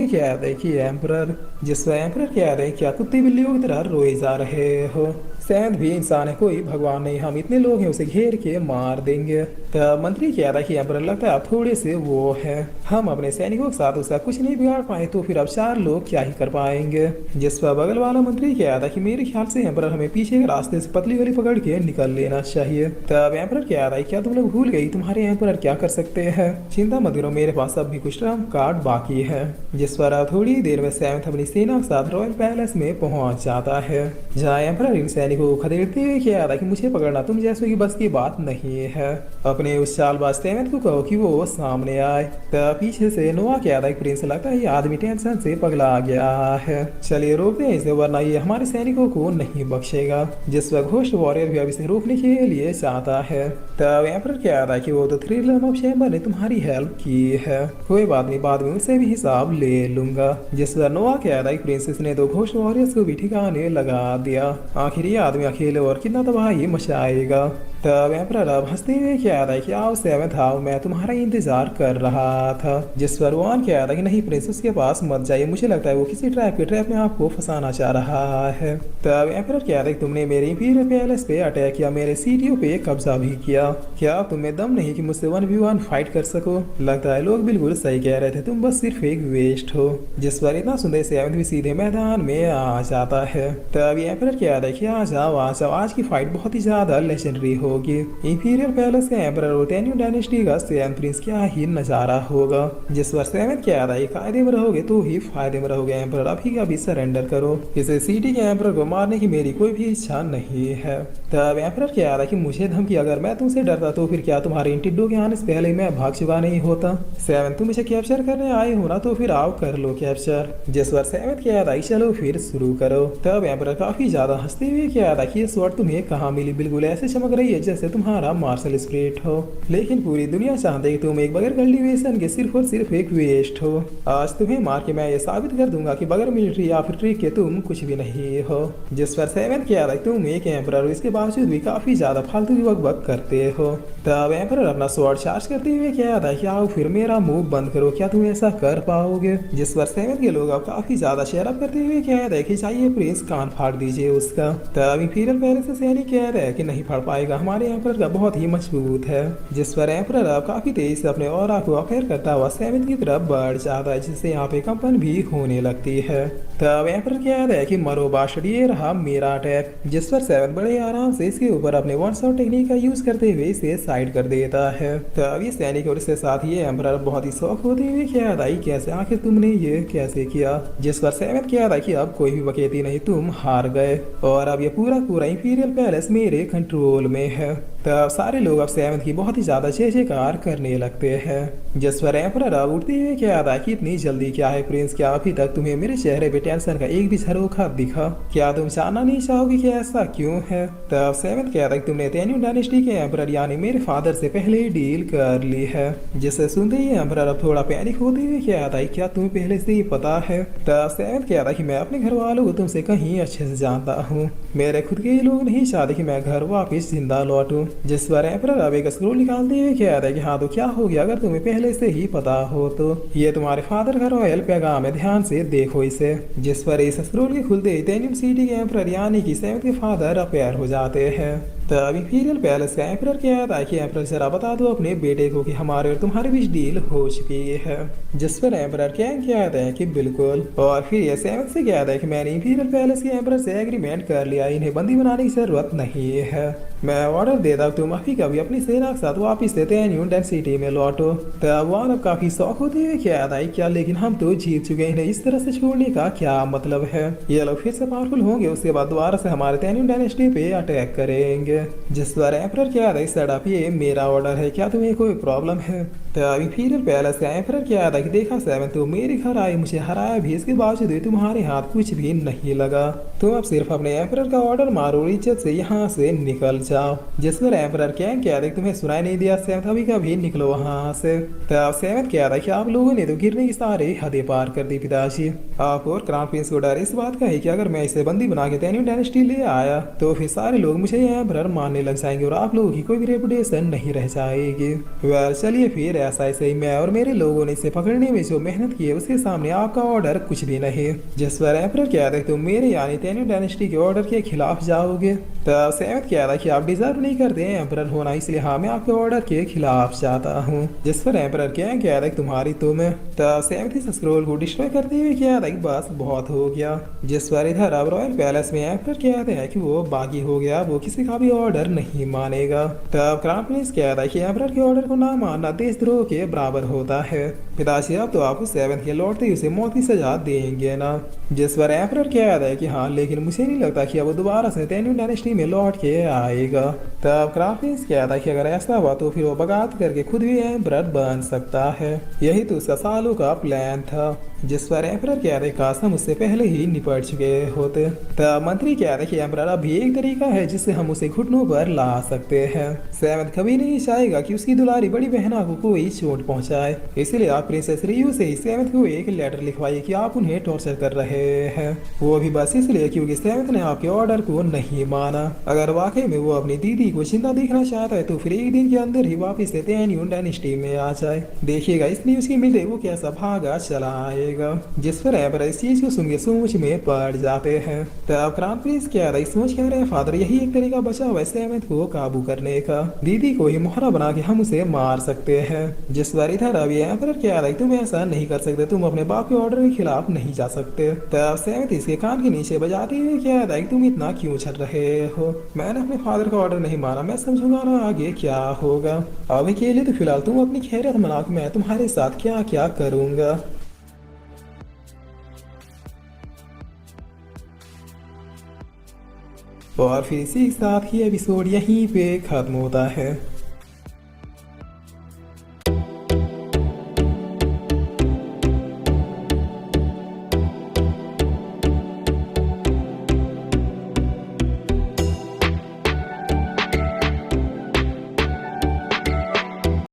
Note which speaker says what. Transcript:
Speaker 1: क्या देखिए एम्परर, जिसमें एम्परर क्या रहे क्या कुत्ते बिल्लियों की तरह रोए जा रहे हो। शायद भी इंसान है, कोई भगवान नहीं, हम इतने लोग हैं उसे घेर के मार देंगे। तब मंत्री कह रहा कि एम्परर लगता है आप थोड़े से वो है, हम अपने सैनिकों के साथ उसका कुछ नहीं बिगाड़ पाए तो फिर अब 4 लोग क्या ही कर पाएंगे। जिस पर बगल वाला मंत्री कह रहा कि मेरे ख्याल से एम्परर हमें पीछे के रास्ते से पतली वाली पकड़ के निकल लेना चाहिए। तब एम्परर कह रहा है क्या तुम लोग भूल गई तुम्हारे एम्परर क्या कर सकते हैं, चिंता मत करो मेरे पास अब भी कुछ ट्रम्प कार्ड बाकी है। जिस पर अब थोड़ी देर में सैमथ अपनी सेना के साथ रॉयल पैलेस में पहुंच जाता है, जहाँ एम्परर इन सैनिकों को खदेड़ते हुए कह रहा कि मुझे पकड़ना तुम जैसों की बस की बात नहीं है, अपने उस चालबाज सैमथ को कहो कि वो सामने आए। तब पीछे से नोआ कह रहा है प्रिंस लगता है ये आदमी टेंशन से पगला गया है, चलिए रोकते हैं इसे वरना ये हमारे सैनिकों को नहीं बख्शेगा। जिस वक्त घोस्ट वॉरियर भी अब इसे रोकने के लिए चाहता है। तब एम्परर कह रहा है कि वो तो थ्रिलर ऑफ चैम्बर ने तुम्हारी हेल्प की है, कोई बात नहीं बाद में उससे भी हिसाब ले लूंगा। जिस पर नोआ कह रहा है प्रिंसेस ने तो घोस्ट वॉरियर्स को भी ठिकाने लगा दिया, आखिर ये आदमी अकेले और कितना तबाही मचाएगा। तब एम्परर अब हंसते हुए कह रहा है कि आओ सेवेंथ आओ, मैं तुम्हारा इंतजार कर रहा था। जिस पर वॉन कह रहा है कि नहीं प्रिंस उसके पास मत जाइए, मुझे लगता है वो किसी ट्रैप में आपको फंसाना चाह रहा है। तब एम्परर कह रहा है तुमने मेरे इंपीरियल पैलेस पे अटैक किया, मेरे सीटीओ पे कब्जा भी किया, क्या तुम्हें दम नहीं कि मुझसे 1v1 फाइट कर सको। लगता है लोग बिल्कुल सही कह रहे थे, तुम बस सिर्फ एक वेस्ट हो। जिस पर इतना सुनते सेवेंथ भी सीधे मैदान में आ जाता है। तब एम्परर कह रहा है कि आ जाओ आज की फाइट बहुत ही ज्यादा लेजेंडरी होगी। इंपीरियल पैलेस के एम्परर और टेन्यू डायनेस्टी का सैन प्रिंस क्या ही नजारा होगा। जिस पर सेवेंथ कह रहा है कायदे में रहोगे तो ही फायदे में रहोगे, एम्परर अभी अभी सरेंडर करो, इसे सिटी के एम्परर को मारने की मेरी कोई भी इच्छा नहीं है। तब एम्परर कह रहा है कि मुझे धमकी, अगर मैं तुमसे डरता तो फिर क्या तुम्हारे इन टिड्डों के आने से पहले मैं भाग चुका नहीं होता। सेवन तुम इसे कैप्चर करने आए हो ना तो फिर आओ कर लो कैप्चर। जिस पर सेवेंथ कह रहा है चलो फिर शुरू करो। तब एम्परर काफी ज्यादा हंसते हुए कह रहा है कि ये स्वॉर्ड तुम्हें कहाँ मिली, बिल्कुल ऐसे चमक रही है जैसे तुम्हारा मार्शल स्पिरिट हो, लेकिन पूरी दुनिया चाहते कि तुम एक बगैर कल्टीवेशन के सिर्फ और सिर्फ एक वेस्ट हो। आज तुम्हें मार के मैं ये साबित कर दूंगा कि बगैर मिलिट्री या फिर ट्रिक के तुम कुछ भी नहीं हो। जिस पर सेवेंथ कह रहा है तुम एक एम्परर हो, इसके बावजूद भी काफी ज्यादा फालतू की बकबक करते हो। तब एम्परर अपना स्वॉर्ड चार्ज करते हुए कह रहा है कि आओ फिर मेरा मुंह बंद करो, क्या तुम ऐसा कर पाओगे। जिस पर सेवेंथ के लोग अब काफी ज्यादा शेयर अप करते हुए कह रहे हैं कि चाहिए प्रिंस कान फाड़ दीजिए उसका। तब इंपीरियल पैलेस से सैनिक कह रहे हैं कि नहीं फाड़ पाएगा, हमारे एम्परर का बहुत ही मजबूत है। जिस पर एम्परर अब काफी तेजी से अपने ऑरा को अफेयर करता हुआ सेवेंथ की तरफ बढ़ जाता है, जिससे यहाँ पे कंपन भी होने लगती है। तब एम्परर कह रहे हैं कि मरो बास्टर्ड, ये रहा मेरा अटैक। जिस पर सेवेंथ बड़े आराम से इसके ऊपर अपने वन शॉट टेक्निक का यूज करते हुए इसे साइड कर देता है। तब ये सैनिक और इसके साथ ये एम्परर बहुत ही शौक होते हुए कह रहा है कैसे आखिर तुमने ये कैसे किया। जिस पर सेवेंथ कह रहा है कि अब कोई भी बकेती नहीं, तुम हार गए और अब ये पूरा पूरा इंपीरियल पैलेस मेरे कंट्रोल में है। तब सारे लोग अब सेवेंथ की बहुत ही ज्यादा जय जयकार करने लगते हैं। जिस पर एम्परर अब उठते हुए कह रहा है कि इतनी जल्दी क्या है प्रिंस, क्या अभी तक तुम्हें मेरे चेहरे पे टेंशन का एक भी झरोखा दिखा, क्या तुम जानना नहीं चाहोगे कि ऐसा क्यों है। तब सेवेंथ कह रहा है तुमने टेन्यू डायनेस्टी के एम्परर यानी मेरे फादर से पहले ही डील कर ली है। जिसे सुनते ही एम्परर अब थोड़ा पैनिक होते हुए कह रहा है क्या तुम्हें पहले से ही पता है। तब सेवेंथ कह रहा है कि मैं अपने घर वालों को तुमसे कहीं अच्छे से जानता हूँ, मेरे खुद के ही लोग नहीं चाहते कि मैं घर वापिस जिंदा लौटूं। जिस पर एम्परर अब एक स्क्रोल निकालते हुए कह रहा है कि हाँ तो क्या हो गया अगर तुम्हें पहले से ही पता हो तो, ये तुम्हारे फादर का रॉयल पैगाम है, ध्यान से देखो इसे। जिस पर इस स्क्रोल के खुलते ही टेन्यू सिटी के एम्परर यानी कि सेवेंथ के फादर अपेयर हो जाते हैं। तब इंपीरियल पैलेस का एम्परर कहता है कि एम्परर जरा बता दो अपने बेटे को कि हमारे और तुम्हारे बीच डील हो चुकी है। जिस पर एम्परर कहता है कि बिल्कुल, और फिर ये सेवेंथ से कहता है कि मैंने इंपीरियल पैलेस के एम्परर से एग्रीमेंट कर लिया, इन्हें बंदी बनाने की जरूरत नहीं है। मैं ऑर्डर देता हूँ तुम अभी कभी अपनी सेना के साथ वापिस से टेन्यू डायनेस्टी में लौटो। तब वॉन अब काफी शौक होते हुए कहता है क्या लेकिन हम तो जीत चुके हैं, इस तरह से छोड़ने का क्या मतलब है। ये लोग फिर से पावरफुल होंगे, उसके बाद दोबारा से हमारे टेन्यू डायनेस्टी पे अटैक करेंगे। जिस पर एम्परर कह रहा है सड़प ये मेरा ऑर्डर है, क्या तुम्हें कोई प्रॉब्लम है। तब इंपीरियल पैलेस का एम्परर कह रहा है कि देखा सेवन तुम मेरे घर आए, मुझे हराया भी, इसके बावजूद तुम्हारे हाथ कुछ भी नहीं लगा, तुम अब सिर्फ अपने एम्परर का ऑर्डर मारो, इज्जत से यहाँ से निकल जाओ। जिस पर एम्परर कह रहा है तुम्हें सुनाई नहीं दिया सेवन, अभी कभी निकलो वहाँ से। तब सेवन कह रहा है कि आप लोगों ने तो गिरने की सारे हदें पार कर दी पिताजी, आप और क्राउन प्रिंस को डर इस बात का है कि अगर मैं इसे बंदी बना के टेन्यू डायनेस्टी ले आया तो फिर सारे लोग मुझे एम्परर मानने लग जाएंगे और आप लोगों की कोई भी रेपुटेशन नहीं रह जाएगी। वेल चलिए फिर ऐसा ऐसे ही मैं और मेरे लोगों ने इसे पकड़ने में जो मेहनत की है उसके सामने आपका ऑर्डर कुछ भी नहीं। जिस पर एम्परर कह रहे तुम मेरे यानी तेन्यू डायनेस्टी के ऑर्डर के खिलाफ जाओगे। तब सैमथ कह रहा कि आप डिजर्व नहीं करते हैं एम्परर होना, इसलिए हाँ मैं आपके ऑर्डर के खिलाफ जाता हूँ। जिस पर एम्परर क्या कह रहा है तुम्हारी तुम। तब सैमथ इस स्क्रोल को डिस्ट्रॉय करते हुए कह रहा है बस बहुत हो गया। जिस पर इधर अब रॉयल पैलेस में एम्परर कहते हैं कि वो बागी हो गया, वो किसी का भी ऑर्डर नहीं मानेगा। तब क्राउन प्रिंस कह रहा है कि एम्परर के ऑर्डर को ना मानना देशद्रोह के बराबर होता है। पिताजी अब तो आपको सेवंथ के लौटते ही उसे मौत की सजा देंगे ना। जिस पर एम्परर कह रहा है कि हाँ लेकिन मुझे नहीं लगता कि अब वो दोबारा से तेन्यू डायनेस्टी में लौट के आएगा। तब क्राउन प्रिंस कह रहा है कि अगर ऐसा हुआ तो फिर वो बगावत करके खुद भी एम्परर बन सकता है। यही तो उसका सालों का प्लान था। जिस पर एम्परर कह रहे काश हम उससे पहले ही निपट चुके होते। तब मंत्री कह रहे कि एम्परर अभी एक तरीका है जिससे हम उसे घुटनों पर ला सकते हैं। सेवंथ कभी नहीं चाहेगा कि उसकी दुलारी बड़ी बहना को कोई चोट पहुंचाए, इसलिए आप प्रिंसेस रियू से ही सेवंथ को एक लेटर लिखवाइए कि आप उन्हें टॉर्चर कर रहे हैं। वो भी बस इसलिए क्योंकि सेवंथ ने आपके ऑर्डर को नहीं माना। अगर वाकई में वो अपनी दीदी को जिंदा देखना चाहता है तो फिर एक दिन के अंदर ही वापिस से तेन्यू डायनेस्टी में आ जाए। देखिएगा इस न्यूज की मिलते वो कैसा भागा चला आएगा। जिस पर एम्परर इस चीज को सुन के सोच में पड़ जाते हैं। तब क्राउन प्रिंस कह रहा सोच कह रहे हैं फादर यही एक तरीका बचा हुआ है सेवंथ को काबू करने का, दीदी को ही मोहरा बना के हम उसे मार सकते हैं। जिस पर इधर अभी एम्परर कह रहा है तुम ऐसा नहीं कर सकते, तुम अपने बाप के ऑर्डर के खिलाफ नहीं जा सकते। तब सेवंथ इसके कान के नीचे बजाते हुए कह रहा है तुम इतना क्यों छल रहे हो, मैंने अपने फादर का ऑर्डर नहीं माना, मैं समझूंगा ना आगे क्या होगा। अभी के लिए तो फिलहाल तुम अपनी खैरियत मना, मैं तुम्हारे साथ क्या क्या करूंगा। और फिर इसी के साथ ही एपिसोड यहीं पे खत्म होता है।